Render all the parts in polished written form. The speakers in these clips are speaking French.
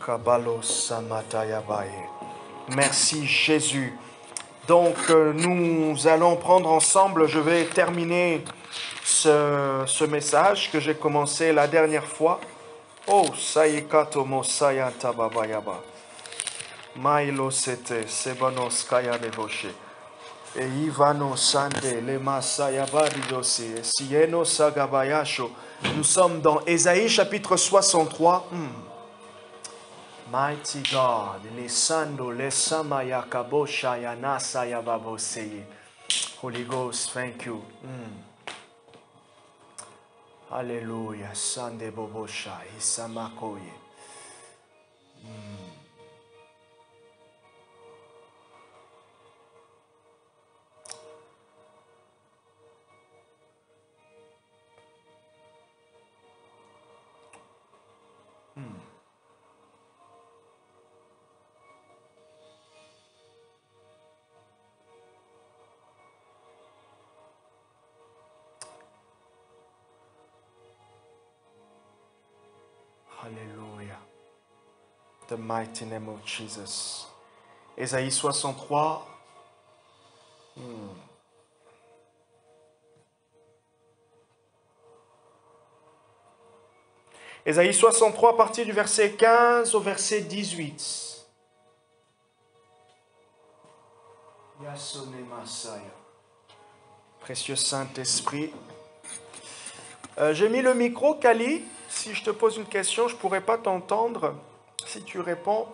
Kabalo Samatayabaye. Merci Jésus. Donc nous allons prendre ensemble, je vais terminer ce message que j'ai commencé la dernière fois. Oh, Sayikato Mosaya Tababayaba. Mailo Sete, Sebanos Kaya Devoshe. Et Ivano Sande, Lema Sayabaridosi, Sieno Sagabayasho. Nous sommes dans Ésaïe chapitre 63. Mighty God, Lisando, Lesamaya Kabosha Yanasa Yababoseye. Holy Ghost, thank you. Hallelujah. Sande Bobosha, Isamakoye. Hallelujah. The mighty name of Jesus. Ésaïe 63. Ésaïe 63, à partir du verset 15 au verset 18. Yasone Masaya. Précieux Saint-Esprit. J'ai mis le micro, Kali. Si je te pose une question, je ne pourrais pas t'entendre. Si tu réponds,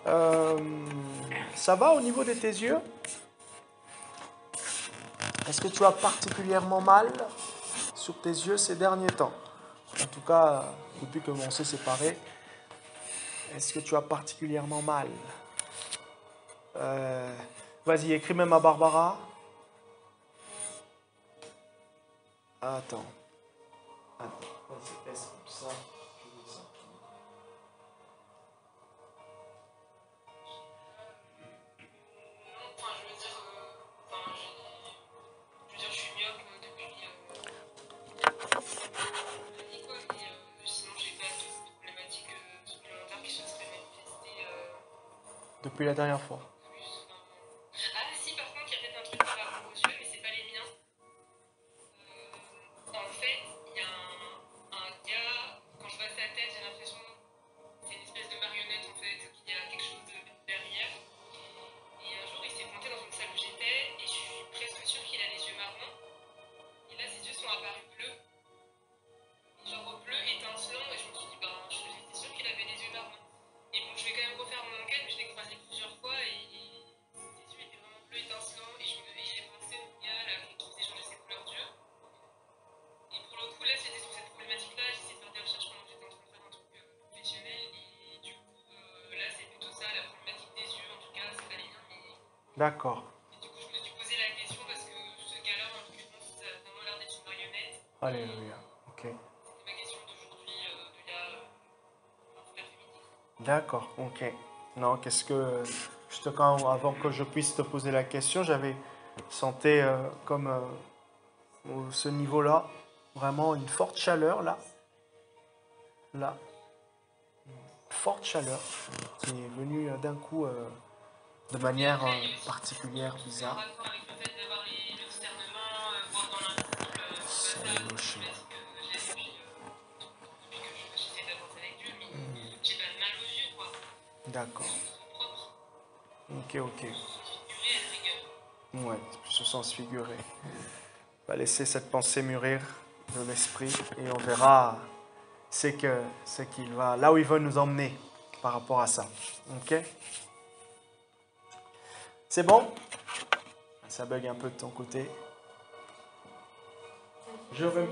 ça va au niveau de tes yeux? Est-ce que tu as particulièrement mal sur tes yeux ces derniers temps? En tout cas, depuis que l'on s'est séparés, est-ce que tu as particulièrement mal? Vas-y, écris même à Barbara. Attends. Vas-y, laisse comme ça. Je veux ça. Je suis myope depuis l'école, mais sinon j'ai pas de problématiques supplémentaires qui se seraient manifestées Depuis la dernière fois. plus. Ah si, par contre, il y a peut-être un truc par rapport aux yeux, mais c'est pas les miens. En fait, il y a un gars, quand je vois sa tête, j'ai l'impression que c'est une espèce de marionnette en fait, qu'il y a quelque chose derrière. Et un jour, il s'est pointé dans une salle où j'étais, et je suis presque sûre qu'il a les yeux marrons. Et là, ses yeux sont apparus bleus. Genre bleu étincelant, et je me suis dit, j'étais sûre qu'il avait les yeux marrons. Et bon, je vais quand même refaire mon enquête, mais je l'ai croisé plusieurs fois, et ses yeux étaient vraiment bleu étincelant, et j'ai pensé au gars là, qui faisait changer ses couleurs d'yeux. Et pour le coup, là, c'était sur cette problématique-là, j'ai essayé de faire des recherches pendant que j'étais en train de faire un truc professionnel, et du coup, là, c'est plutôt ça, la problématique des yeux, en tout cas, c'est pas les miens, mais... D'accord. Et du coup, je me suis posé la question, parce que ce gars-là, en l'occurrence, ça a vraiment l'air d'être une marionnette. Alléluia. Ok. C'était ma question d'aujourd'hui, d'il y a tout l'après-midi. D'accord. Ok. Non, qu'est-ce que... Juste avant que je puisse te poser la question, j'avais senti comme ce niveau-là, vraiment une forte chaleur là. Là. Une forte chaleur qui est venue d'un coup de manière particulière, C'est un bizarre. rapport avec le fait d'avoir le discernement, voir dans l'invisible, c'est pas ça la problématique que j'ai depuis que j'essaie d'avancer avec Dieu, mais j'ai pas de mal aux yeux, quoi. D'accord. Ils sont propres, Ok. ils sont figurés à la rigueur. Ouais, plus au sens figuré. On va laisser cette pensée mûrir de l'esprit et on verra qu'il va, là où il veut nous emmener par rapport à ça. Ok? C'est bon? Ça bug un peu de ton côté. Je remets.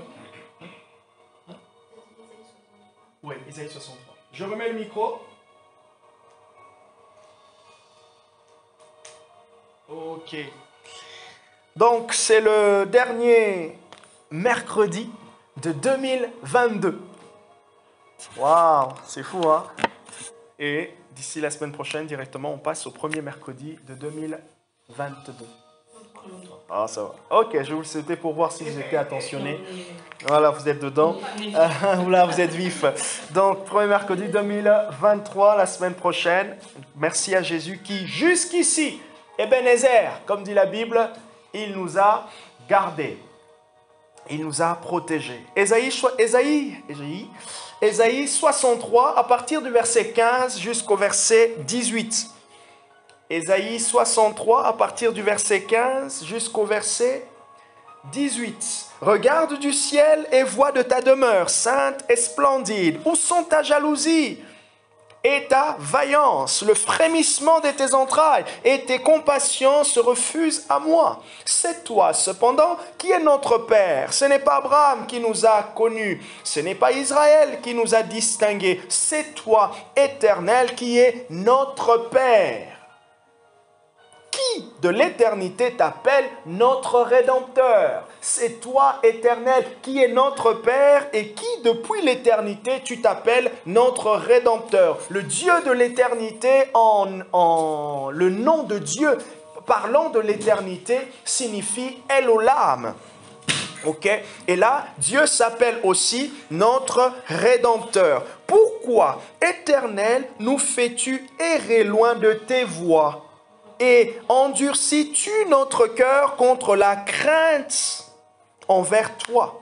Oui, Isaïe 63. Je remets le micro. Ok. Donc, c'est le dernier mercredi de 2022. Waouh, c'est fou, hein? Et d'ici la semaine prochaine, directement, on passe au premier mercredi de 2022. Ah, ça va. Ok, je vous le souhaitais pour voir si j'étais attentionné. Voilà, vous êtes dedans. Là, vous êtes vif. Donc, premier mercredi 2023, la semaine prochaine. Merci à Jésus qui, jusqu'ici, Ebenezer, comme dit la Bible, il nous a gardés. Il nous a protégés. Ésaïe 63, à partir du verset 15 jusqu'au verset 18. Ésaïe 63, à partir du verset 15 jusqu'au verset 18. Regarde du ciel et vois de ta demeure, sainte et splendide. Où sont ta jalousie et ta vaillance, le frémissement de tes entrailles et tes compassions se refusent à moi. C'est toi, cependant, qui est notre Père. Ce n'est pas Abraham qui nous a connus. Ce n'est pas Israël qui nous a distingués. C'est toi, Éternel, qui est notre Père. Qui de l'éternité t'appelle notre Rédempteur? C'est toi, Éternel, qui est notre Père et qui, depuis l'éternité, tu t'appelles notre Rédempteur. Le Dieu de l'éternité, le nom de Dieu, parlant de l'éternité, signifie Elolam. Ok? Et là, Dieu s'appelle aussi notre Rédempteur. Pourquoi, Éternel, nous fais-tu errer loin de tes voies? Et endurcis-tu notre cœur contre la crainte envers toi?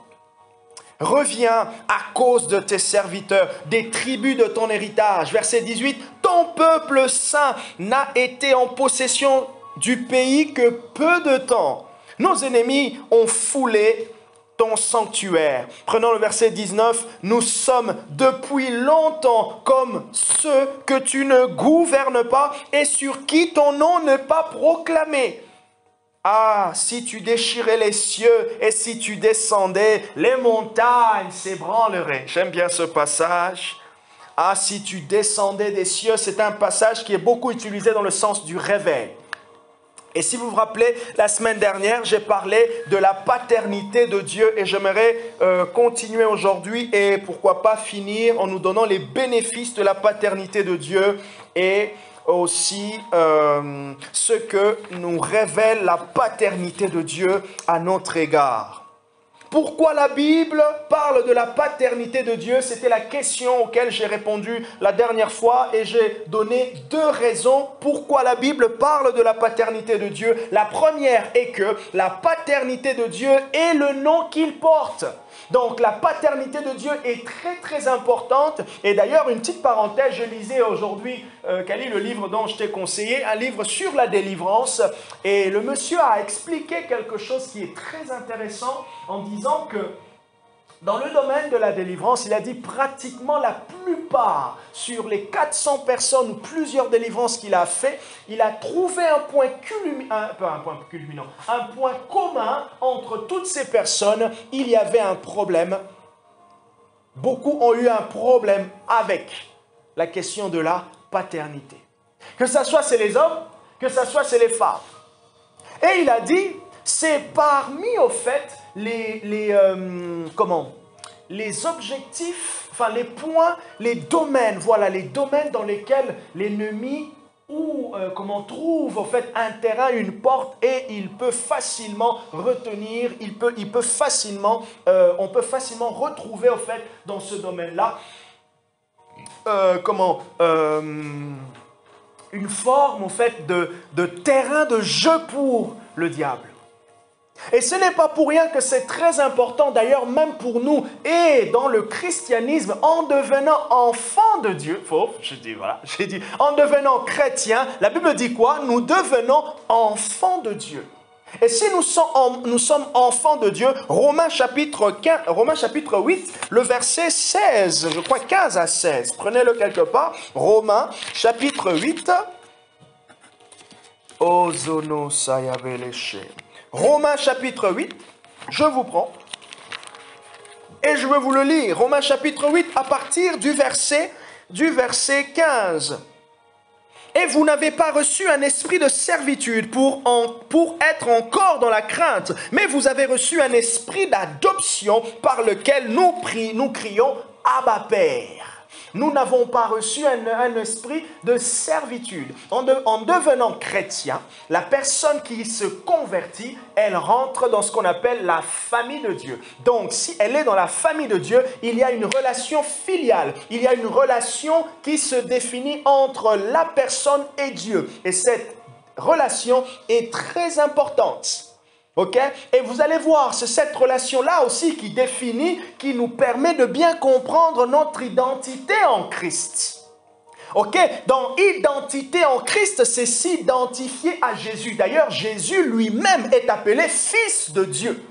Reviens à cause de tes serviteurs, des tribus de ton héritage. Verset 18, ton peuple saint n'a été en possession du pays que peu de temps. Nos ennemis ont foulé ton sanctuaire. Prenons le verset 19. Nous sommes depuis longtemps comme ceux que tu ne gouvernes pas et sur qui ton nom n'est pas proclamé. Ah, si tu déchirais les cieux et si tu descendais, les montagnes s'ébranleraient. J'aime bien ce passage. Ah, si tu descendais des cieux, c'est un passage qui est beaucoup utilisé dans le sens du réveil. Et si vous vous rappelez, la semaine dernière, j'ai parlé de la paternité de Dieu et j'aimerais continuer aujourd'hui et pourquoi pas finir en nous donnant les bénéfices de la paternité de Dieu et aussi ce que nous révèle la paternité de Dieu à notre égard. Pourquoi la Bible parle de la paternité de Dieu? C'était la question auquel j'ai répondu la dernière fois et j'ai donné deux raisons pourquoi la Bible parle de la paternité de Dieu. La première est que la paternité de Dieu est le nom qu'il porte. Donc la paternité de Dieu est très très importante. Et d'ailleurs, une petite parenthèse, je lisais aujourd'hui, Kali, le livre dont je t'ai conseillé, un livre sur la délivrance. Et le monsieur a expliqué quelque chose qui est très intéressant en disant que dans le domaine de la délivrance, il a dit pratiquement la plupart, sur les 400 personnes ou plusieurs délivrances qu'il a fait, il a trouvé un point commun entre toutes ces personnes. Il y avait un problème. Beaucoup ont eu un problème avec la question de la paternité. Que ce soit c'est les hommes, que ce soit c'est les femmes. Et il a dit, c'est parmi au fait les objectifs, enfin les points, les domaines, voilà, les domaines dans lesquels l'ennemi trouve au fait un terrain, une porte et il peut facilement retenir, on peut facilement retrouver au fait dans ce domaine-là une forme au fait de terrain de jeu pour le diable. Et ce n'est pas pour rien que c'est très important, d'ailleurs, même pour nous, et dans le christianisme, en devenant enfant de Dieu, en devenant chrétien, la Bible dit quoi? Nous devenons enfants de Dieu. Et si nous sommes enfants de Dieu, Romains chapitre 8, le verset 16, je crois 15 à 16, prenez-le quelque part, Romains chapitre 8, Ozono Sayabeleche. Romains chapitre 8, je vous prends, et je vais vous le lire. Romains chapitre 8, à partir du verset 15. Et vous n'avez pas reçu un esprit de servitude pour être encore dans la crainte, mais vous avez reçu un esprit d'adoption par lequel nous crions « Abba Père ». Nous n'avons pas reçu un esprit de servitude. En devenant chrétien, la personne qui se convertit, elle rentre dans ce qu'on appelle la famille de Dieu. Donc, si elle est dans la famille de Dieu, il y a une relation filiale. Il y a une relation qui se définit entre la personne et Dieu. Et cette relation est très importante. Ok? Et vous allez voir, c'est cette relation-là aussi qui définit, qui nous permet de bien comprendre notre identité en Christ. Ok? Dans identité en Christ, c'est s'identifier à Jésus. D'ailleurs, Jésus lui-même est appelé Fils de Dieu.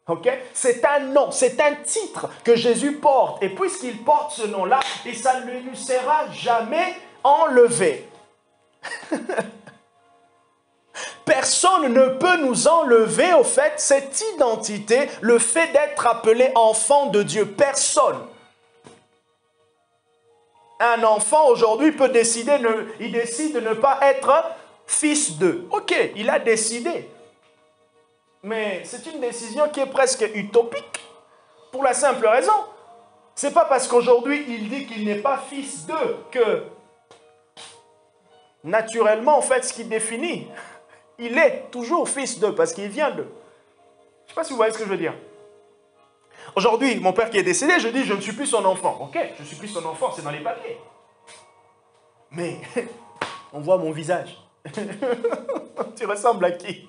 Ok? C'est un nom, c'est un titre que Jésus porte. Et puisqu'il porte ce nom-là, et ça ne lui sera jamais enlevé. Personne ne peut nous enlever, au fait, cette identité, le fait d'être appelé enfant de Dieu. Personne. Un enfant, aujourd'hui, peut décider, il décide de ne pas être fils d'eux. Ok, il a décidé. Mais c'est une décision qui est presque utopique, pour la simple raison. C'est pas parce qu'aujourd'hui, il dit qu'il n'est pas fils d'eux que, naturellement, en fait, ce qui définit... Il est toujours fils d'eux parce qu'il vient d'eux. Je ne sais pas si vous voyez ce que je veux dire. Aujourd'hui, mon père qui est décédé, je dis je ne suis plus son enfant. Ok, je ne suis plus son enfant, c'est dans les papiers. Mais on voit mon visage. Tu ressembles à qui?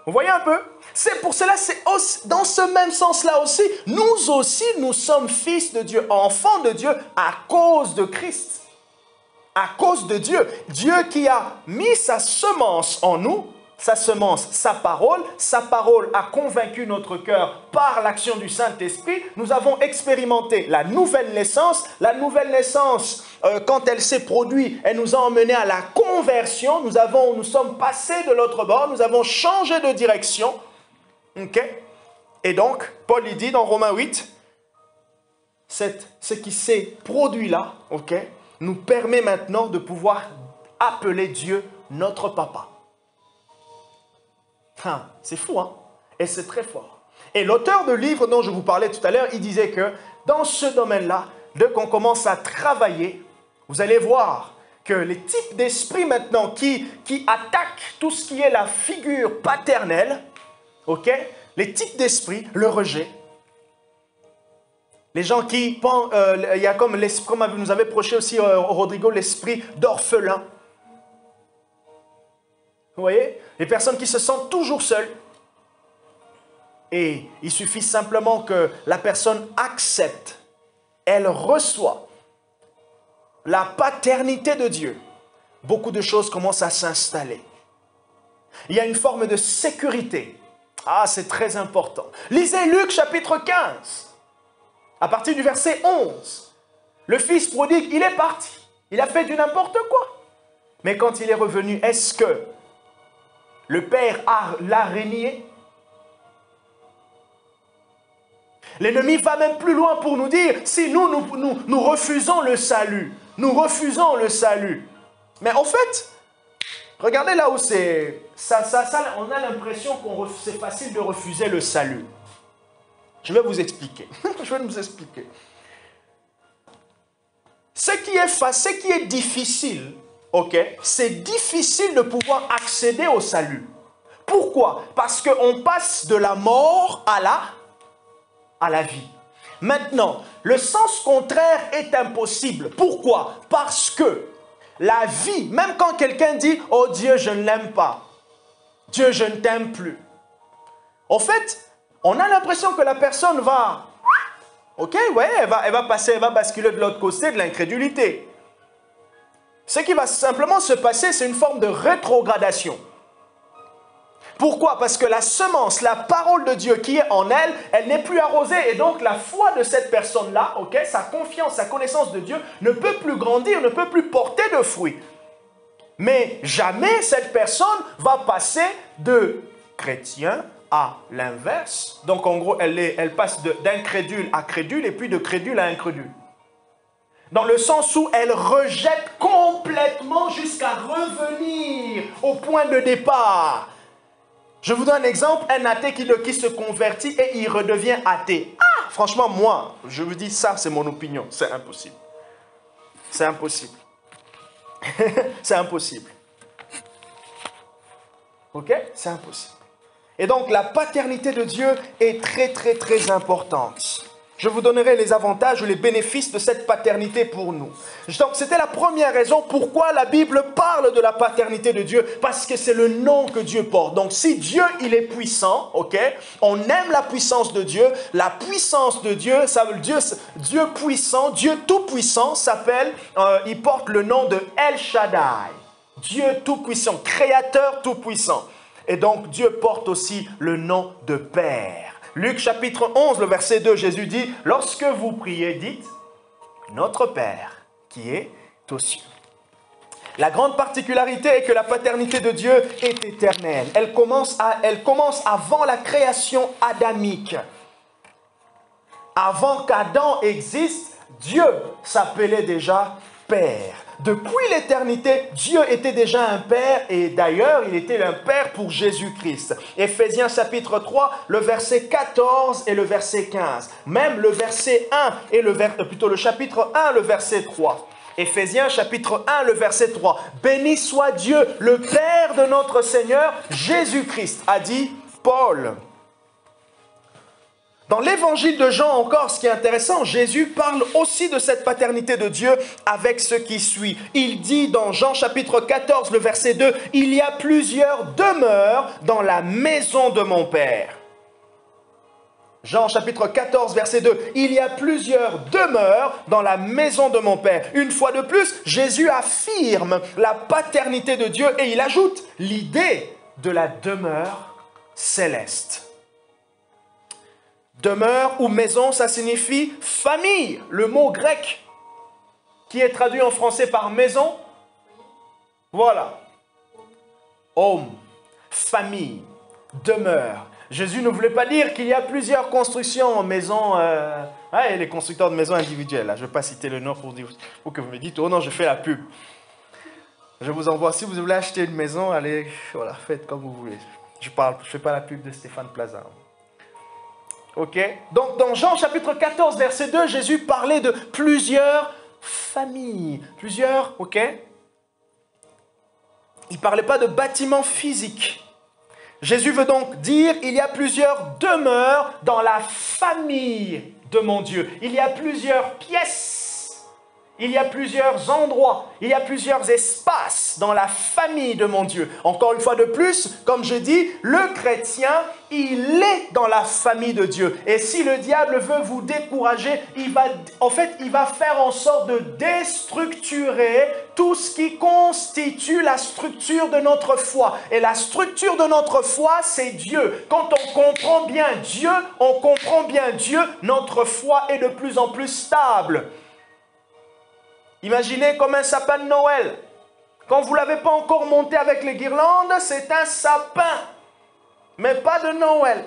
Vous voyez un peu? C'est pour cela, c'est dans ce même sens-là aussi, nous sommes fils de Dieu, enfants de Dieu à cause de Christ. À cause de Dieu. Dieu qui a mis sa semence en nous, sa semence, sa parole a convaincu notre cœur par l'action du Saint-Esprit. Nous avons expérimenté la nouvelle naissance. La nouvelle naissance, quand elle s'est produite, elle nous a emmenés à la conversion. Nous sommes passés de l'autre bord, nous avons changé de direction. Okay? Et donc, Paul il dit dans Romains 8, ce qui s'est produit là, ok, nous permet maintenant de pouvoir appeler Dieu notre papa. C'est fou, hein? Et c'est très fort. Et l'auteur de livre dont je vous parlais tout à l'heure, il disait que dans ce domaine-là, dès qu'on commence à travailler, vous allez voir que les types d'esprits maintenant qui attaquent tout ce qui est la figure paternelle, ok? Les types d'esprits, le rejet, les gens qui pensent, il y a comme nous avait prêché aussi Rodrigo, l'esprit d'orphelin. Vous voyez? Les personnes qui se sentent toujours seules. Et il suffit simplement que la personne accepte, elle reçoit la paternité de Dieu. Beaucoup de choses commencent à s'installer. Il y a une forme de sécurité. Ah, c'est très important. Lisez Luc chapitre 15. À partir du verset 11, le fils prodigue, il est parti. Il a fait du n'importe quoi. Mais quand il est revenu, est-ce que le père l'a renié? L'ennemi va même plus loin pour nous dire, si nous refusons le salut, nous refusons le salut. Mais en fait, regardez là où c'est, on a l'impression que c'est facile de refuser le salut. Je vais vous expliquer. Je vais vous expliquer. Ce qui est difficile, ok, c'est difficile de pouvoir accéder au salut. Pourquoi? Parce qu'on passe de la mort à la vie. Maintenant, le sens contraire est impossible. Pourquoi? Parce que la vie, même quand quelqu'un dit « Oh Dieu, je ne l'aime pas. Dieu, je ne t'aime plus. » En fait, on a l'impression que la personne va, ok, ouais, elle va basculer de l'autre côté de l'incrédulité. Ce qui va simplement se passer, c'est une forme de rétrogradation. Pourquoi? Parce que la semence, la parole de Dieu qui est en elle, elle n'est plus arrosée. Et donc la foi de cette personne-là, ok, sa confiance, sa connaissance de Dieu ne peut plus grandir, ne peut plus porter de fruits. Mais jamais cette personne va passer de chrétien à l'inverse. Donc en gros, elle passe d'incrédule à crédule et puis de crédule à incrédule. Dans le sens où elle rejette complètement jusqu'à revenir au point de départ. Je vous donne un exemple, un athée qui se convertit et il redevient athée. Ah! franchement, moi, je vous dis ça, c'est mon opinion. C'est impossible. C'est impossible. C'est impossible. Ok? C'est impossible. Et donc, la paternité de Dieu est très, très, très importante. Je vous donnerai les avantages ou les bénéfices de cette paternité pour nous. Donc, c'était la première raison pourquoi la Bible parle de la paternité de Dieu, parce que c'est le nom que Dieu porte. Donc, si Dieu, il est puissant, ok, on aime la puissance de Dieu. La puissance de Dieu, ça veut dire Dieu puissant, Dieu tout-puissant s'appelle, il porte le nom de El Shaddai. Dieu tout-puissant, créateur tout-puissant. Et donc, Dieu porte aussi le nom de Père. Luc chapitre 11, le verset 2, Jésus dit, « Lorsque vous priez, dites, Notre Père qui est aux cieux. » La grande particularité est que la paternité de Dieu est éternelle. Elle commence avant la création adamique. Avant qu'Adam existe, Dieu s'appelait déjà Père. Depuis l'éternité, Dieu était déjà un Père et d'ailleurs, il était un Père pour Jésus-Christ. Éphésiens chapitre 3, le verset 14 et le verset 15. Même le verset 1 et le chapitre 1, le verset 3. Éphésiens chapitre 1, le verset 3. Béni soit Dieu, le Père de notre Seigneur Jésus-Christ, a dit Paul. Dans l'évangile de Jean encore, ce qui est intéressant, Jésus parle aussi de cette paternité de Dieu avec ce qui suit. Il dit dans Jean chapitre 14, le verset 2, « Il y a plusieurs demeures dans la maison de mon Père. » Jean chapitre 14, verset 2, « Il y a plusieurs demeures dans la maison de mon Père. » Une fois de plus, Jésus affirme la paternité de Dieu et il ajoute l'idée de la demeure céleste. Demeure ou maison, ça signifie famille. Le mot grec qui est traduit en français par maison, voilà. Home, famille, demeure. Jésus ne voulait pas dire qu'il y a plusieurs constructions en maison. Les constructeurs de maisons individuelles. Là. Je ne vais pas citer le nom pour que vous me dites, oh non, je fais la pub. Je vous envoie, si vous voulez acheter une maison, allez, voilà, faites comme vous voulez. Je ne fais pas la pub de Stéphane Plaza. Ok, donc dans Jean chapitre 14, verset 2, Jésus parlait de plusieurs familles. Plusieurs, ok. Il ne parlait pas de bâtiments physiques. Jésus veut donc dire, il y a plusieurs demeures dans la famille de mon Dieu. Il y a plusieurs pièces. Il y a plusieurs endroits, il y a plusieurs espaces dans la famille de mon Dieu. Encore une fois de plus, comme je dis, le chrétien, il est dans la famille de Dieu. Et si le diable veut vous décourager, il va faire en sorte de déstructurer tout ce qui constitue la structure de notre foi. Et la structure de notre foi, c'est Dieu. Quand on comprend bien Dieu, notre foi est de plus en plus stable. Imaginez comme un sapin de Noël. Quand vous ne l'avez pas encore monté avec les guirlandes, c'est un sapin, mais pas de Noël.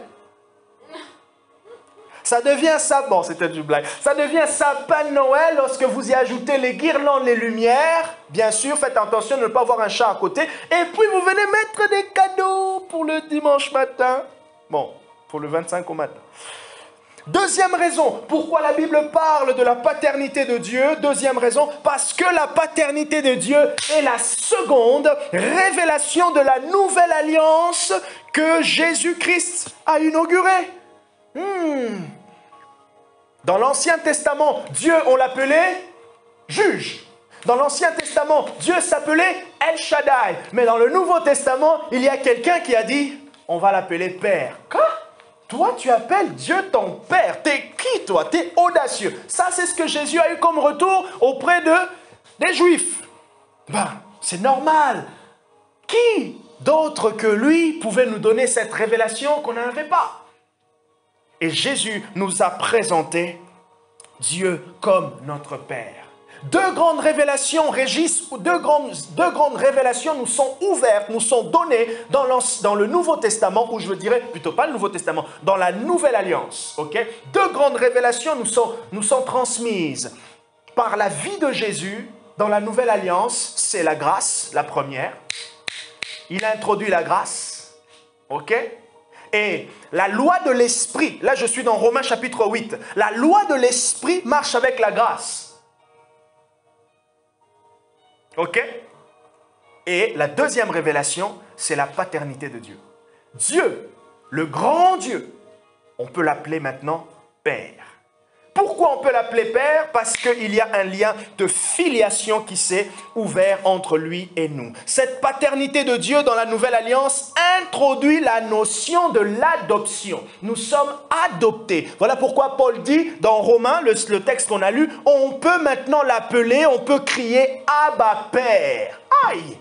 Ça devient bon, c'était du blague. Ça devient sapin de Noël lorsque vous y ajoutez les guirlandes, les lumières. Bien sûr, faites attention de ne pas avoir un chat à côté. Et puis vous venez mettre des cadeaux pour le dimanche matin. Bon, pour le 25 au matin. Deuxième raison, pourquoi la Bible parle de la paternité de Dieu. Deuxième raison, parce que la paternité de Dieu est la seconde révélation de la nouvelle alliance que Jésus-Christ a inaugurée. Dans l'Ancien Testament, Dieu, on l'appelait juge. Dans l'Ancien Testament, Dieu s'appelait El Shaddai. Mais dans le Nouveau Testament, il y a quelqu'un qui a dit, on va l'appeler Père. Quoi ? Toi, tu appelles Dieu ton Père. T'es qui, toi? T'es audacieux. Ça, c'est ce que Jésus a eu comme retour auprès des Juifs. C'est normal. Qui d'autre que lui pouvait nous donner cette révélation qu'on n'avait pas? Et Jésus nous a présenté Dieu comme notre Père. Deux grandes révélations nous sont ouvertes, nous sont données dans le Nouveau Testament, ou je dirais plutôt pas le Nouveau Testament, dans la Nouvelle Alliance. Okay? Deux grandes révélations nous sont transmises par la vie de Jésus dans la Nouvelle Alliance. C'est la grâce, la première. Il a introduit la grâce. Ok? Et la loi de l'esprit, là je suis dans Romains chapitre 8, la loi de l'esprit marche avec la grâce. Ok? Et la deuxième révélation, c'est la paternité de Dieu. Dieu, le grand Dieu, on peut l'appeler maintenant Père. Pourquoi on peut l'appeler Père? Parce qu'il y a un lien de filiation qui s'est ouvert entre lui et nous. Cette paternité de Dieu dans la Nouvelle Alliance introduit la notion de l'adoption. Nous sommes adoptés. Voilà pourquoi Paul dit dans Romains, le texte qu'on a lu, on peut maintenant l'appeler, on peut crier Abba Père. Aïe!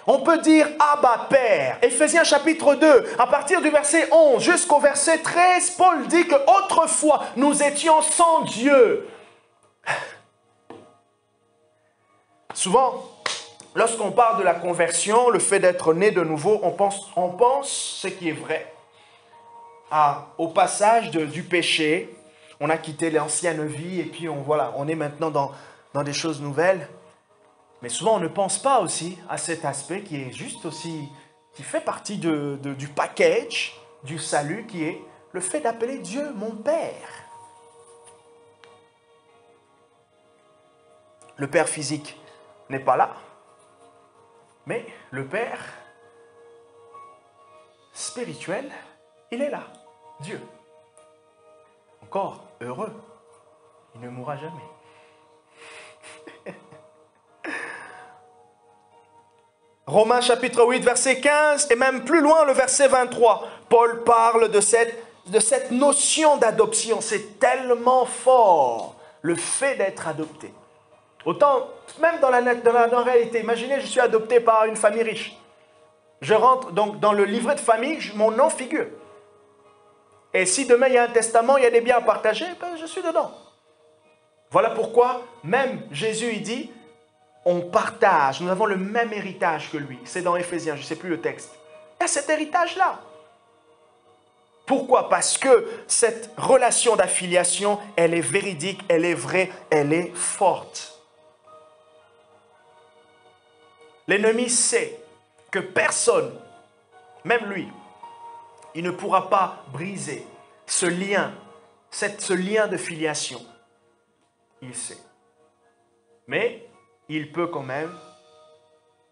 On peut dire Abba Père. Éphésiens chapitre 2, à partir du verset 11 jusqu'au verset 13, Paul dit que autrefois nous étions sans Dieu. Souvent, lorsqu'on parle de la conversion, le fait d'être né de nouveau, on pense ce qui est vrai. Au passage du péché, on a quitté l'ancienne vie et puis on est maintenant dans des choses nouvelles. Mais souvent, on ne pense pas aussi à cet aspect qui est juste aussi, qui fait partie du package du salut, qui est le fait d'appeler Dieu mon Père. Le Père physique n'est pas là, mais le Père spirituel, il est là, Dieu. Encore heureux, il ne mourra jamais. Romains chapitre 8, verset 15, et même plus loin, le verset 23. Paul parle de cette notion d'adoption. C'est tellement fort, le fait d'être adopté. Autant, même dans la réalité, imaginez, je suis adopté par une famille riche. Je rentre donc dans le livret de famille, mon nom figure. Et si demain il y a un testament, il y a des biens à partager, ben, je suis dedans. Voilà pourquoi, même Jésus, il dit, on partage, nous avons le même héritage que lui. C'est dans Éphésiens, je ne sais plus le texte. Il y a cet héritage-là. Pourquoi? Parce que cette relation d'affiliation, elle est véridique, elle est vraie, elle est forte. L'ennemi sait que personne, même lui, il ne pourra pas briser ce lien, ce lien de filiation. Il sait. Mais il peut quand même,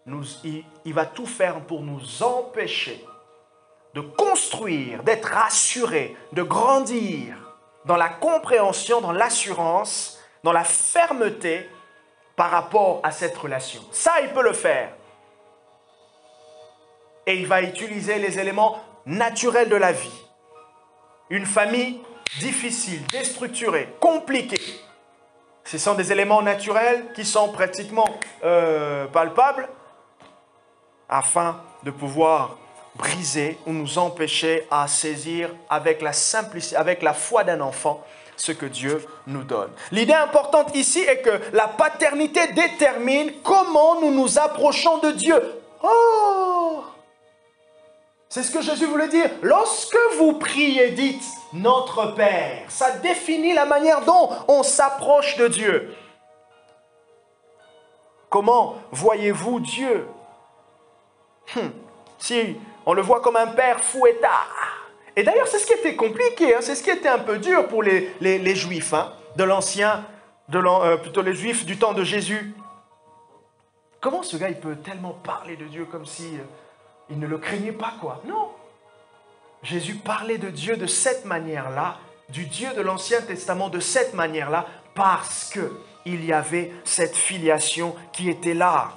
il va tout faire pour nous empêcher de construire, d'être rassurés, de grandir dans la compréhension, dans l'assurance, dans la fermeté par rapport à cette relation. Ça, il peut le faire. Et il va utiliser les éléments naturels de la vie. Une famille difficile, déstructurée, compliquée. Ce sont des éléments naturels qui sont pratiquement palpables afin de pouvoir briser ou nous empêcher à saisir avec la simplicité, avec la foi d'un enfant, ce que Dieu nous donne. L'idée importante ici est que la paternité détermine comment nous nous approchons de Dieu. Oh! C'est ce que Jésus voulait dire. Lorsque vous priez, dites « Notre Père ». Ça définit la manière dont on s'approche de Dieu. Comment voyez-vous Dieu? Si on le voit comme un père fouettard. Et d'ailleurs, c'est ce qui était compliqué, hein, c'est ce qui était un peu dur pour les Juifs hein, de l'ancien, plutôt les Juifs du temps de Jésus. Comment ce gars, il peut tellement parler de Dieu comme si il ne le craignait pas, quoi? Non. Jésus parlait de Dieu de cette manière-là, du Dieu de l'Ancien Testament de cette manière-là, parce qu'il y avait cette filiation qui était là.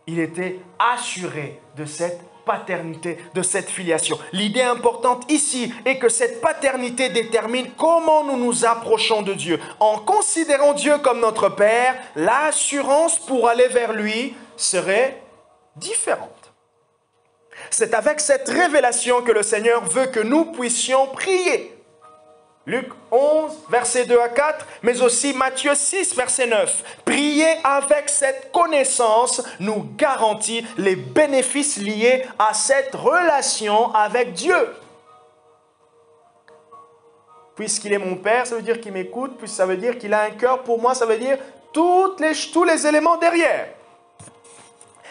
Il était assuré de cette paternité, de cette filiation. L'idée importante ici est que cette paternité détermine comment nous nous approchons de Dieu. En considérant Dieu comme notre Père, l'assurance pour aller vers lui serait différente. C'est avec cette révélation que le Seigneur veut que nous puissions prier. Luc 11, versets 2 à 4, mais aussi Matthieu 6, verset 9. Prier avec cette connaissance nous garantit les bénéfices liés à cette relation avec Dieu. Puisqu'il est mon Père, ça veut dire qu'il m'écoute, puis ça veut dire qu'il a un cœur pour moi, ça veut dire tous les éléments derrière.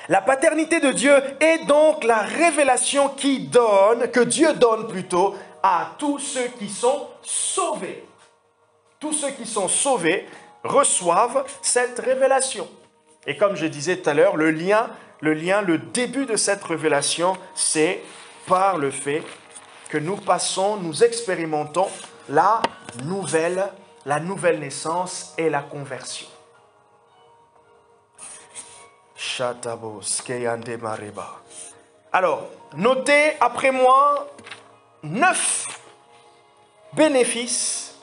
La paternité de Dieu est donc la révélation que Dieu donne plutôt, à tous ceux qui sont sauvés. Tous ceux qui sont sauvés reçoivent cette révélation. Et comme je disais tout à l'heure, le début de cette révélation, c'est par le fait que nous expérimentons la nouvelle naissance et la conversion. Alors, notez après moi 9 bénéfices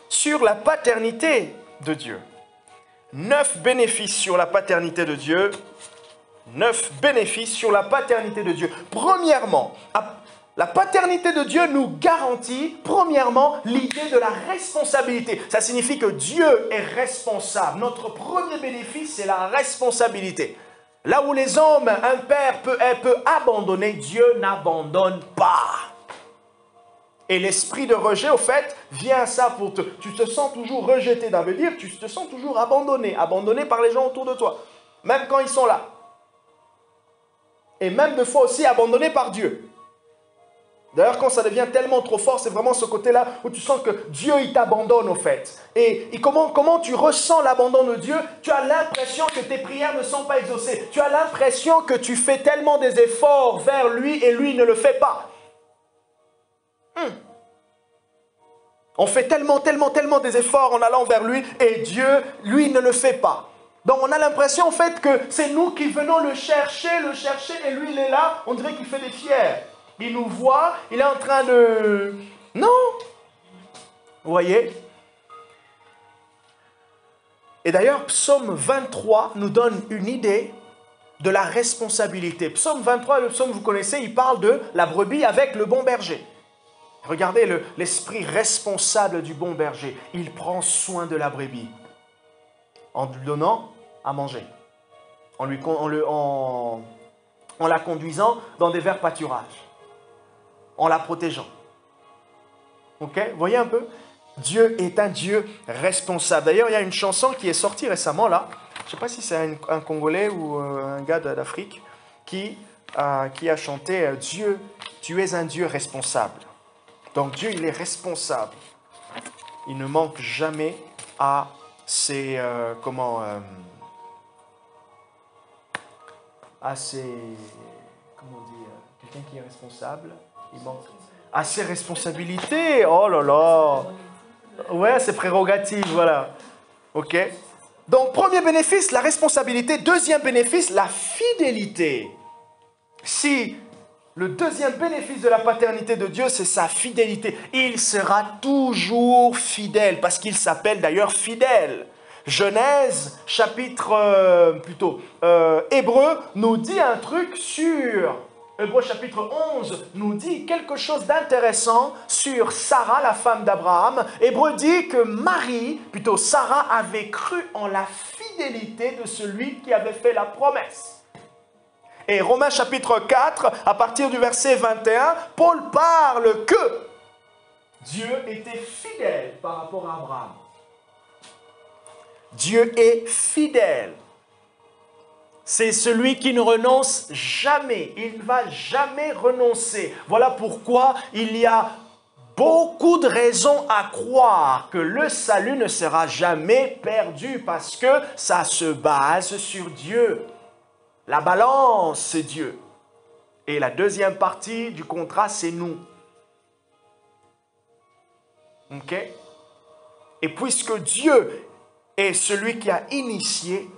sur la paternité de Dieu. 9 bénéfices sur la paternité de Dieu. 9 bénéfices sur la paternité de Dieu. Premièrement, la paternité de Dieu nous garantit, premièrement, l'idée de la responsabilité. Ça signifie que Dieu est responsable. Notre premier bénéfice, c'est la responsabilité. Là où les hommes, un père peut abandonner, Dieu n'abandonne pas. Et l'esprit de rejet, au fait, vient à ça pour tu te sens toujours rejeté. Ça veut dire tu te sens toujours abandonné par les gens autour de toi, même quand ils sont là. Et même des fois aussi abandonné par Dieu. D'ailleurs, quand ça devient tellement trop fort, c'est vraiment ce côté-là où tu sens que Dieu, il t'abandonne au fait. Et comment tu ressens l'abandon de Dieu? Tu as l'impression que tes prières ne sont pas exaucées. Tu as l'impression que tu fais tellement des efforts vers lui et lui ne le fait pas. On fait tellement des efforts en allant vers lui et Dieu, lui, ne le fait pas. Donc on a l'impression en fait que c'est nous qui venons le chercher et lui il est là, on dirait qu'il fait des fiers. Il nous voit, il est en train de... Non. Vous voyez? Et d'ailleurs, Psaume 23 nous donne une idée de la responsabilité. Psaume 23, le psaume vous connaissez, il parle de la brebis avec le bon berger. Regardez l'esprit responsable du bon berger. Il prend soin de la brebis en lui donnant à manger, en la conduisant dans des verts pâturages, en la protégeant. Ok? Vous voyez un peu? Dieu est un Dieu responsable. D'ailleurs, il y a une chanson qui est sortie récemment là. Je ne sais pas si c'est un Congolais ou un gars d'Afrique qui a chanté « Dieu, tu es un Dieu responsable ». Donc Dieu, il est responsable. Il ne manque jamais à ses... quelqu'un qui est responsable, il manque à ses responsabilités. Oh là là. Ouais, c'est prérogative, voilà. Ok. Donc, premier bénéfice, la responsabilité. Deuxième bénéfice, la fidélité. Si le deuxième bénéfice de la paternité de Dieu, c'est sa fidélité. Il sera toujours fidèle, parce qu'il s'appelle d'ailleurs fidèle. Genèse, Hébreu nous dit un truc sur... Hébreu chapitre 11 nous dit quelque chose d'intéressant sur Sarah, la femme d'Abraham. Hébreu dit que Sarah avait cru en la fidélité de celui qui avait fait la promesse. Et Romains chapitre 4, à partir du verset 21, Paul parle que Dieu était fidèle par rapport à Abraham. Dieu est fidèle. C'est celui qui ne renonce jamais. Il ne va jamais renoncer. Voilà pourquoi il y a beaucoup de raisons à croire que le salut ne sera jamais perdu parce que ça se base sur Dieu. La balance, c'est Dieu. Et la deuxième partie du contrat, c'est nous. Ok? Et puisque Dieu est celui qui a initié,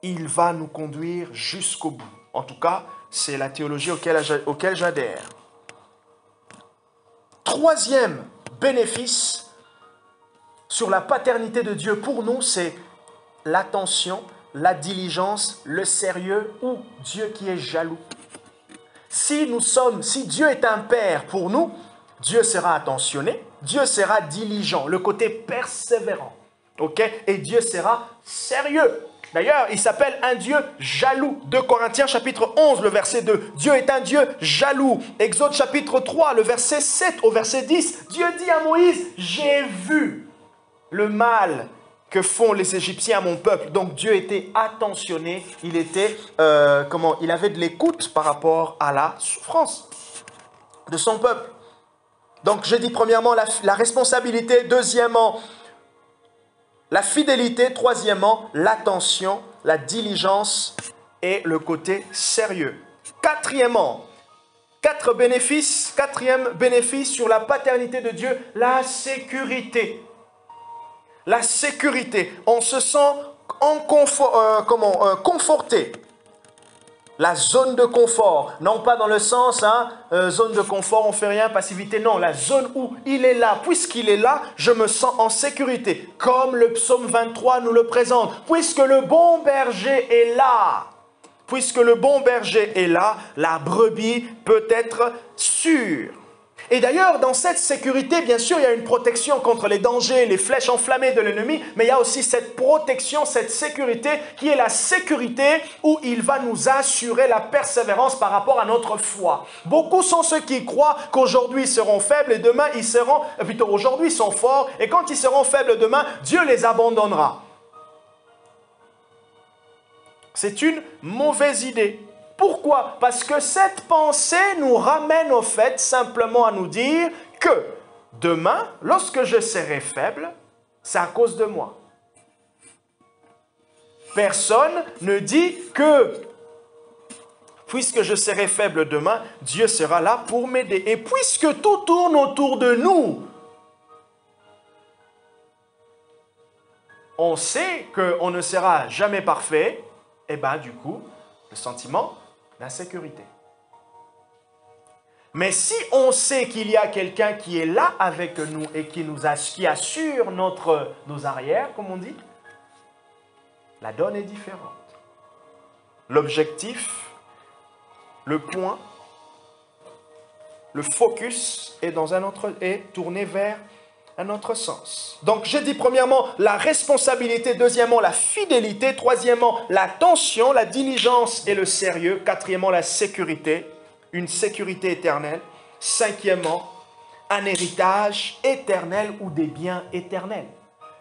il va nous conduire jusqu'au bout. En tout cas, c'est la théologie auquel j'adhère. Troisième bénéfice sur la paternité de Dieu pour nous, c'est l'attention, la diligence, le sérieux ou Dieu qui est jaloux. Si Dieu est un père pour nous, Dieu sera attentionné, Dieu sera diligent, le côté persévérant. Ok? Et Dieu sera sérieux. D'ailleurs, il s'appelle un Dieu jaloux. 2 Corinthiens chapitre 11, le verset 2. Dieu est un Dieu jaloux. Exode chapitre 3, le verset 7 au verset 10. Dieu dit à Moïse, j'ai vu le mal que font les Égyptiens à mon peuple. Donc Dieu était attentionné, il était, il avait de l'écoute par rapport à la souffrance de son peuple. Donc je dis premièrement la responsabilité, deuxièmement la fidélité, troisièmement l'attention, la diligence et le côté sérieux. Quatrièmement, quatrième bénéfice sur la paternité de Dieu, la sécurité. La sécurité, on se sent conforté. La zone de confort, non pas dans le sens, zone de confort, on ne fait rien, passivité, non, la zone où il est là, puisqu'il est là, je me sens en sécurité, comme le psaume 23 nous le présente, puisque le bon berger est là. Puisque le bon berger est là, la brebis peut être sûre. Et d'ailleurs, dans cette sécurité, bien sûr, il y a une protection contre les dangers, les flèches enflammées de l'ennemi, mais il y a aussi cette protection, cette sécurité, qui est la sécurité où il va nous assurer la persévérance par rapport à notre foi. Beaucoup sont ceux qui croient qu'aujourd'hui ils seront faibles et demain ils seront, plutôt aujourd'hui ils sont forts, et quand ils seront faibles demain, Dieu les abandonnera. C'est une mauvaise idée. Pourquoi? Parce que cette pensée nous ramène au fait simplement à nous dire que demain, lorsque je serai faible, c'est à cause de moi. Personne ne dit que puisque je serai faible demain, Dieu sera là pour m'aider. Et puisque tout tourne autour de nous, on sait qu'on ne sera jamais parfait, et bien du coup, le sentiment d'insécurité. Mais si on sait qu'il y a quelqu'un qui est là avec nous et qui assure nos arrières, comme on dit, la donne est différente. L'objectif, le point, le focus est tourné vers un autre sens. Donc, je dis premièrement la responsabilité, deuxièmement la fidélité, troisièmement l'attention, la diligence et le sérieux, quatrièmement la sécurité, une sécurité éternelle, cinquièmement un héritage éternel ou des biens éternels.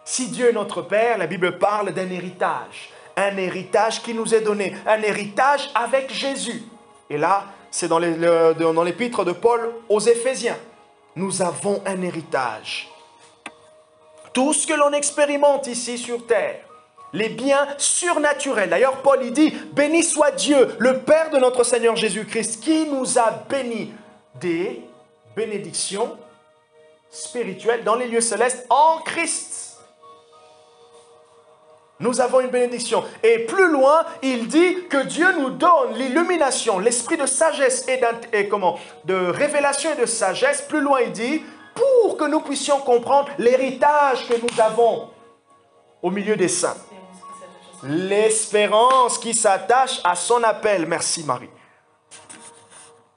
Si Dieu est notre Père, la Bible parle d'un héritage qui nous est donné, un héritage avec Jésus. Et là, c'est dans l'épître de Paul aux Éphésiens. Nous avons un héritage. Tout ce que l'on expérimente ici sur terre, les biens surnaturels. D'ailleurs, Paul il dit, béni soit Dieu, le Père de notre Seigneur Jésus-Christ, qui nous a bénis des bénédictions spirituelles dans les lieux célestes en Christ. Nous avons une bénédiction. Et plus loin, il dit que Dieu nous donne l'illumination, l'esprit de sagesse de révélation et de sagesse. Plus loin, il dit, pour que nous puissions comprendre l'héritage que nous avons au milieu des saints. L'espérance qui s'attache à son appel. Merci Marie.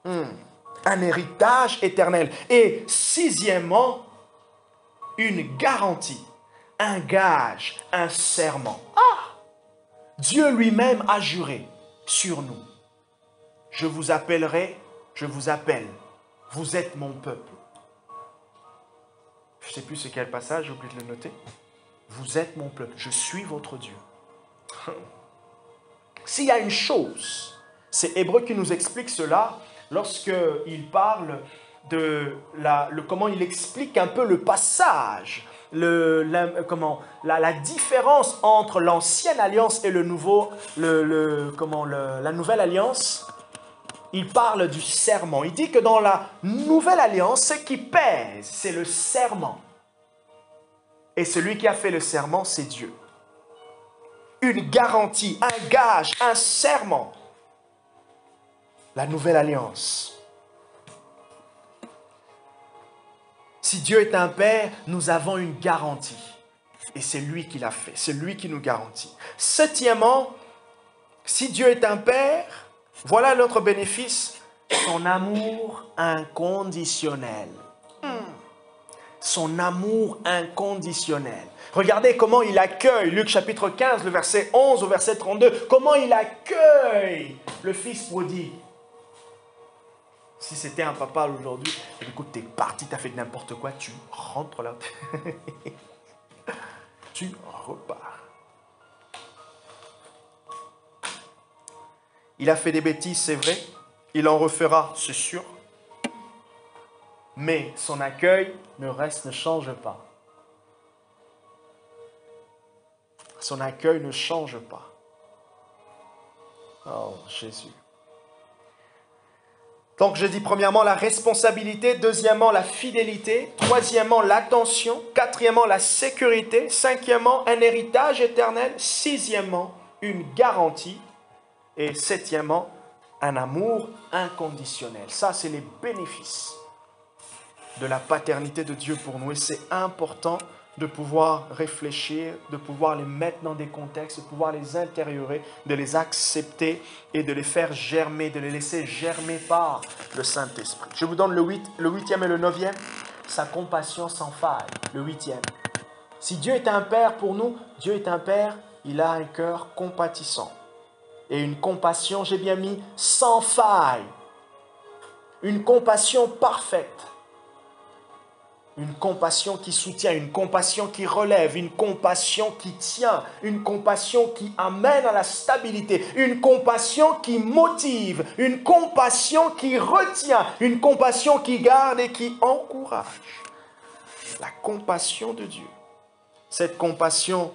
Un héritage éternel. Et sixièmement, une garantie, un gage, un serment. Dieu lui-même a juré sur nous. Je vous appellerai, je vous appelle. Vous êtes mon peuple. Je ne sais plus c'est quel passage, j'ai oublié de le noter. Vous êtes mon peuple, je suis votre Dieu. S'il y a une chose, c'est Hébreu qui nous explique cela lorsqu'il parle de comment il explique un peu le passage, la différence entre l'ancienne alliance et la nouvelle alliance. Il parle du serment. Il dit que dans la nouvelle alliance, ce qui pèse, c'est le serment. Et celui qui a fait le serment, c'est Dieu. Une garantie, un gage, un serment. La nouvelle alliance. Si Dieu est un Père, nous avons une garantie. Et c'est lui qui l'a fait. C'est lui qui nous garantit. Septièmement, si Dieu est un Père, voilà notre bénéfice, son amour inconditionnel. Son amour inconditionnel. Regardez comment il accueille, Luc chapitre 15, le verset 11 au verset 32, comment il accueille le fils prodigue. Si c'était un papa aujourd'hui, écoute, t'es parti, t'as fait n'importe quoi, tu rentres là. tu repars. Il a fait des bêtises, c'est vrai. Il en refera, c'est sûr. Mais son accueil ne change pas. Son accueil ne change pas. Oh, Jésus. Donc, je dis premièrement la responsabilité, deuxièmement la fidélité, troisièmement l'attention, quatrièmement la sécurité, cinquièmement un héritage éternel, sixièmement une garantie et septièmement un amour inconditionnel. Ça, c'est les bénéfices de la paternité de Dieu pour nous. Et c'est important de pouvoir réfléchir, de pouvoir les mettre dans des contextes, de pouvoir les intériorer, de les accepter et de les faire germer, de les laisser germer par le Saint-Esprit. Je vous donne le huitième et le neuvième. Sa compassion sans faille, le huitième. Si Dieu est un Père pour nous, Dieu est un Père, il a un cœur compatissant. Et une compassion, j'ai bien mis, sans faille. Une compassion parfaite. Une compassion qui soutient, une compassion qui relève, une compassion qui tient, une compassion qui amène à la stabilité, une compassion qui motive, une compassion qui retient, une compassion qui garde et qui encourage. La compassion de Dieu. Cette compassion,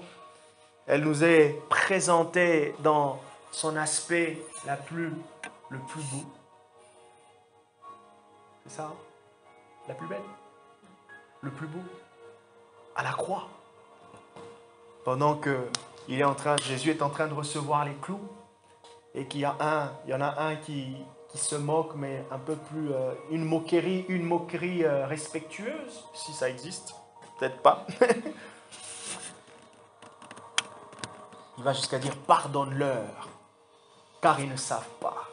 elle nous est présentée dans son aspect le plus beau. C'est ça, la plus belle. Le plus beau, à la croix. Pendant que Jésus est en train de recevoir les clous et qu'il y en a un qui se moque, mais un peu plus, une moquerie respectueuse, si ça existe, peut-être pas. Il va jusqu'à dire, pardonne-leur, car ils ne savent pas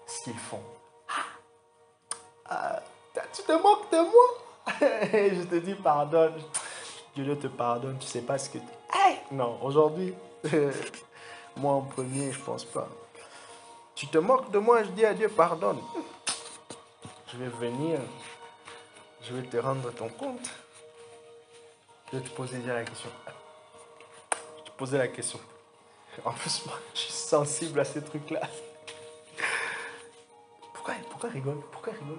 ce qu'ils font. Tu te moques de moi? Je te dis pardonne. Dieu te pardonne, tu ne sais pas ce que tu... Hey! Non, aujourd'hui, moi en premier, je ne pense pas. Tu te moques de moi, je dis à Dieu pardonne. Je vais venir, je vais te rendre ton compte. Je vais te poser la question. Je te posais la question. En plus, moi, je suis sensible à ces trucs-là. Pourquoi rigole? Pourquoi rigole?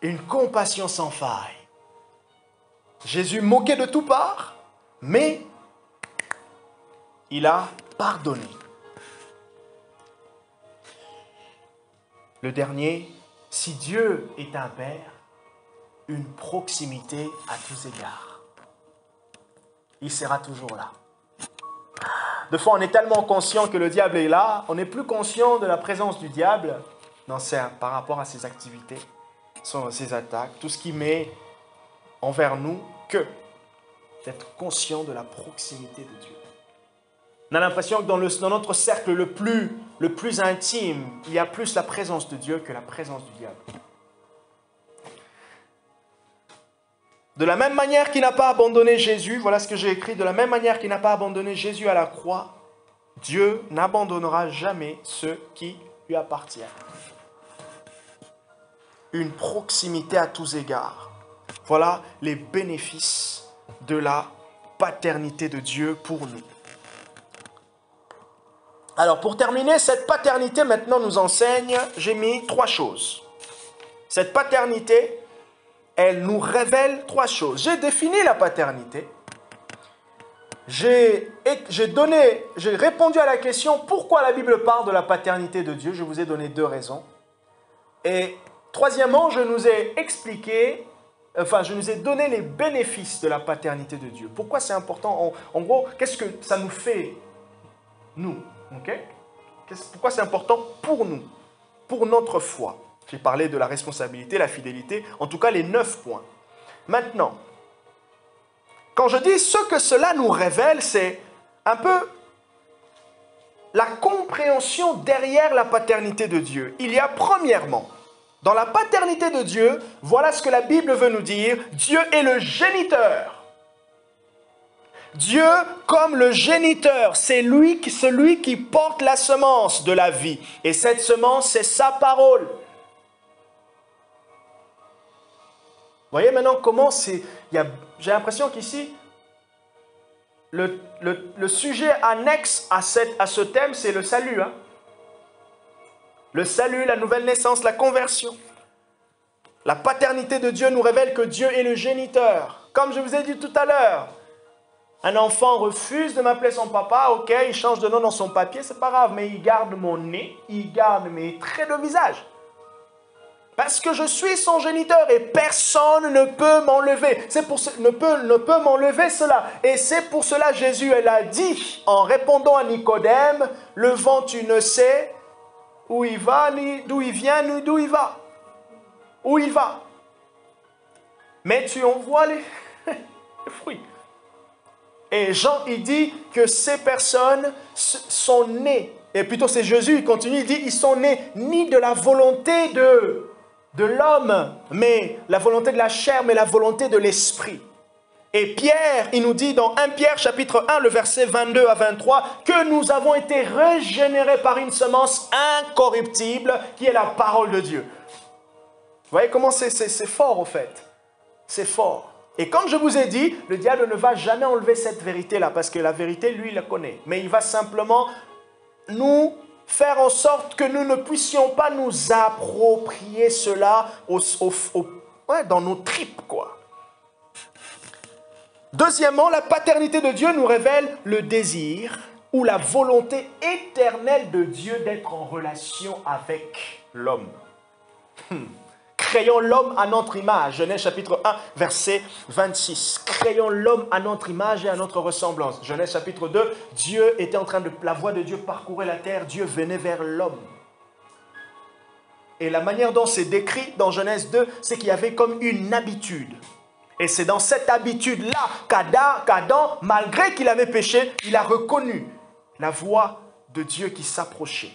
Une compassion sans faille. Jésus moqué de toutes parts, mais il a pardonné. Le dernier, si Dieu est un Père, une proximité à tous égards. Il sera toujours là. Des fois, on est tellement conscient que le diable est là, on n'est plus conscient de la présence du diable par rapport à ses activités, ses attaques, tout ce qu'il met envers nous, que d'être conscient de la proximité de Dieu. On a l'impression que dans notre cercle le plus intime, il y a plus la présence de Dieu que la présence du diable. De la même manière qu'il n'a pas abandonné Jésus, voilà ce que j'ai écrit, de la même manière qu'il n'a pas abandonné Jésus à la croix, Dieu n'abandonnera jamais ceux qui lui appartiennent. Une proximité à tous égards. Voilà les bénéfices de la paternité de Dieu pour nous. Alors, pour terminer, cette paternité maintenant nous enseigne, j'ai mis 3 choses. Cette paternité, elle nous révèle 3 choses. J'ai défini la paternité. J'ai répondu à la question pourquoi la Bible parle de la paternité de Dieu. Je vous ai donné 2 raisons. Et troisièmement, je nous ai donné les bénéfices de la paternité de Dieu. Pourquoi c'est important? En gros, qu'est-ce que ça nous fait, nous? Okay? Pourquoi c'est important pour nous, pour notre foi? J'ai parlé de la responsabilité, la fidélité, en tout cas les 9 points. Maintenant, quand je dis ce que cela nous révèle, c'est un peu la compréhension derrière la paternité de Dieu. Il y a premièrement, dans la paternité de Dieu, voilà ce que la Bible veut nous dire, Dieu est le géniteur. Dieu, comme le géniteur, c'est celui qui porte la semence de la vie. Et cette semence, c'est sa parole. voyez maintenant comment c'est... J'ai l'impression qu'ici, le sujet annexe à ce thème, c'est le salut. Hein? Le salut, la nouvelle naissance, la conversion. La paternité de Dieu nous révèle que Dieu est le géniteur. Comme je vous ai dit tout à l'heure, un enfant refuse de m'appeler son papa, ok, il change de nom dans son papier, c'est pas grave, mais il garde mon nez, il garde mes traits de visage. Parce que je suis son géniteur et personne ne peut m'enlever. Ne peut m'enlever cela. Et c'est pour cela Jésus, elle a dit, en répondant à Nicodème, le vent, tu ne sais où il va, ni d'où il vient, ni d'où il va. Où il va. Mais tu en vois les fruits. Et Jean, il dit que ces personnes sont nées, et plutôt c'est Jésus, il continue, il dit, ils sont nés ni de la volonté de l'homme, mais la volonté de la chair, mais la volonté de l'esprit. Et Pierre, il nous dit dans 1 Pierre chapitre 1, le verset 22 à 23, que nous avons été régénérés par une semence incorruptible, qui est la parole de Dieu. Vous voyez comment c'est fort au fait. C'est fort. Et comme je vous ai dit, le diable ne va jamais enlever cette vérité-là, parce que la vérité, lui, il la connaît. Mais il va simplement nous faire en sorte que nous ne puissions pas nous approprier cela dans nos tripes, quoi. Deuxièmement, la paternité de Dieu nous révèle le désir ou la volonté éternelle de Dieu d'être en relation avec l'homme. Créons l'homme à notre image. Genèse chapitre 1, verset 26. Créons l'homme à notre image et à notre ressemblance. Genèse chapitre 2, Dieu était en train de... La voix de Dieu parcourait la terre. Dieu venait vers l'homme. Et la manière dont c'est décrit dans Genèse 2, c'est qu'il y avait comme une habitude. Et c'est dans cette habitude-là qu'Adam, malgré qu'il avait péché, il a reconnu la voix de Dieu qui s'approchait.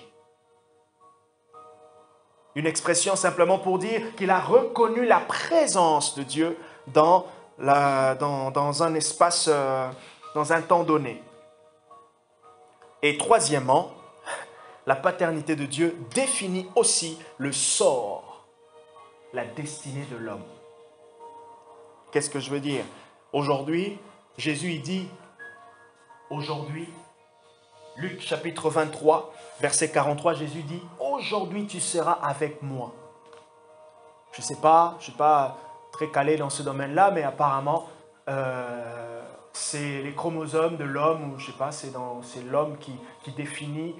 Une expression simplement pour dire qu'il a reconnu la présence de Dieu dans un espace, dans un temps donné. Et troisièmement, la paternité de Dieu définit aussi le sort, la destinée de l'homme. Qu'est-ce que je veux dire? Aujourd'hui, Jésus il dit, aujourd'hui, Luc chapitre 23, verset 43, Jésus dit, aujourd'hui tu seras avec moi. Je ne sais pas, je ne suis pas très calé dans ce domaine-là, mais apparemment, c'est les chromosomes de l'homme, ou je ne sais pas, c'est l'homme qui définit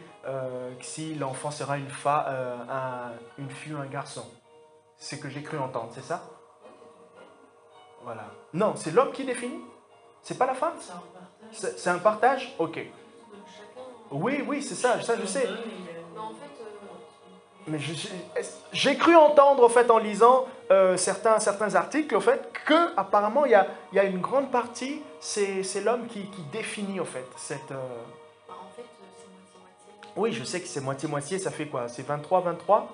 si l'enfant sera une fille ou un garçon. C'est ce que j'ai cru entendre, c'est ça? Voilà. Non, c'est l'homme qui définit. C'est pas la femme. C'est un partage. Ok. Oui, c'est ça, je sais. Mais j'ai cru entendre, en fait, en lisant certains articles, en fait, que apparemment il y a une grande partie, c'est l'homme qui définit, en fait, cette. En fait, c'est moitié-moitié. Oui, je sais que c'est moitié-moitié. Ça fait quoi? C'est 23.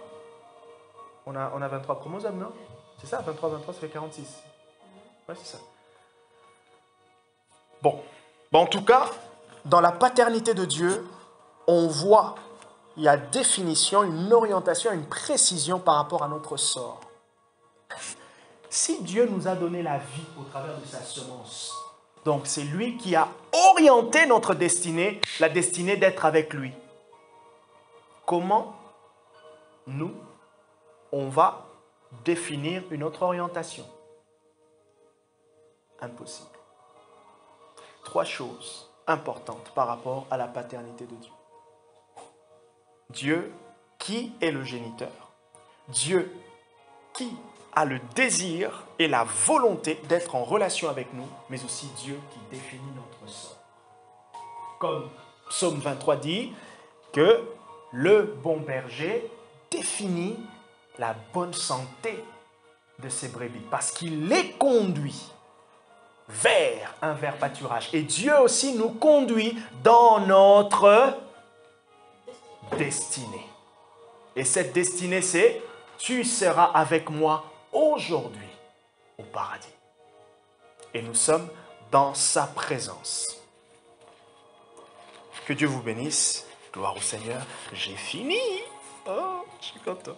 On a 23 chromosomes, non? C'est ça, 23, ça fait 46. Ouais, c'est ça. Bon, en tout cas, dans la paternité de Dieu, on voit, il y a définition, une orientation, une précision par rapport à notre sort. Si Dieu nous a donné la vie au travers de sa semence, donc c'est lui qui a orienté notre destinée, la destinée d'être avec lui. Comment nous, on va définir une autre orientation? Impossible. 3 choses importantes par rapport à la paternité de Dieu. Dieu qui est le géniteur. Dieu qui a le désir et la volonté d'être en relation avec nous, mais aussi Dieu qui définit notre sort. Comme Psaume 23 dit que le bon berger définit la bonne santé de ses brebis parce qu'il les conduit vers un vert pâturage. Et Dieu aussi nous conduit dans notre destinée. Et cette destinée, c'est « Tu seras avec moi aujourd'hui au paradis. » Et nous sommes dans sa présence. Que Dieu vous bénisse. Gloire au Seigneur. J'ai fini. Oh, je suis content.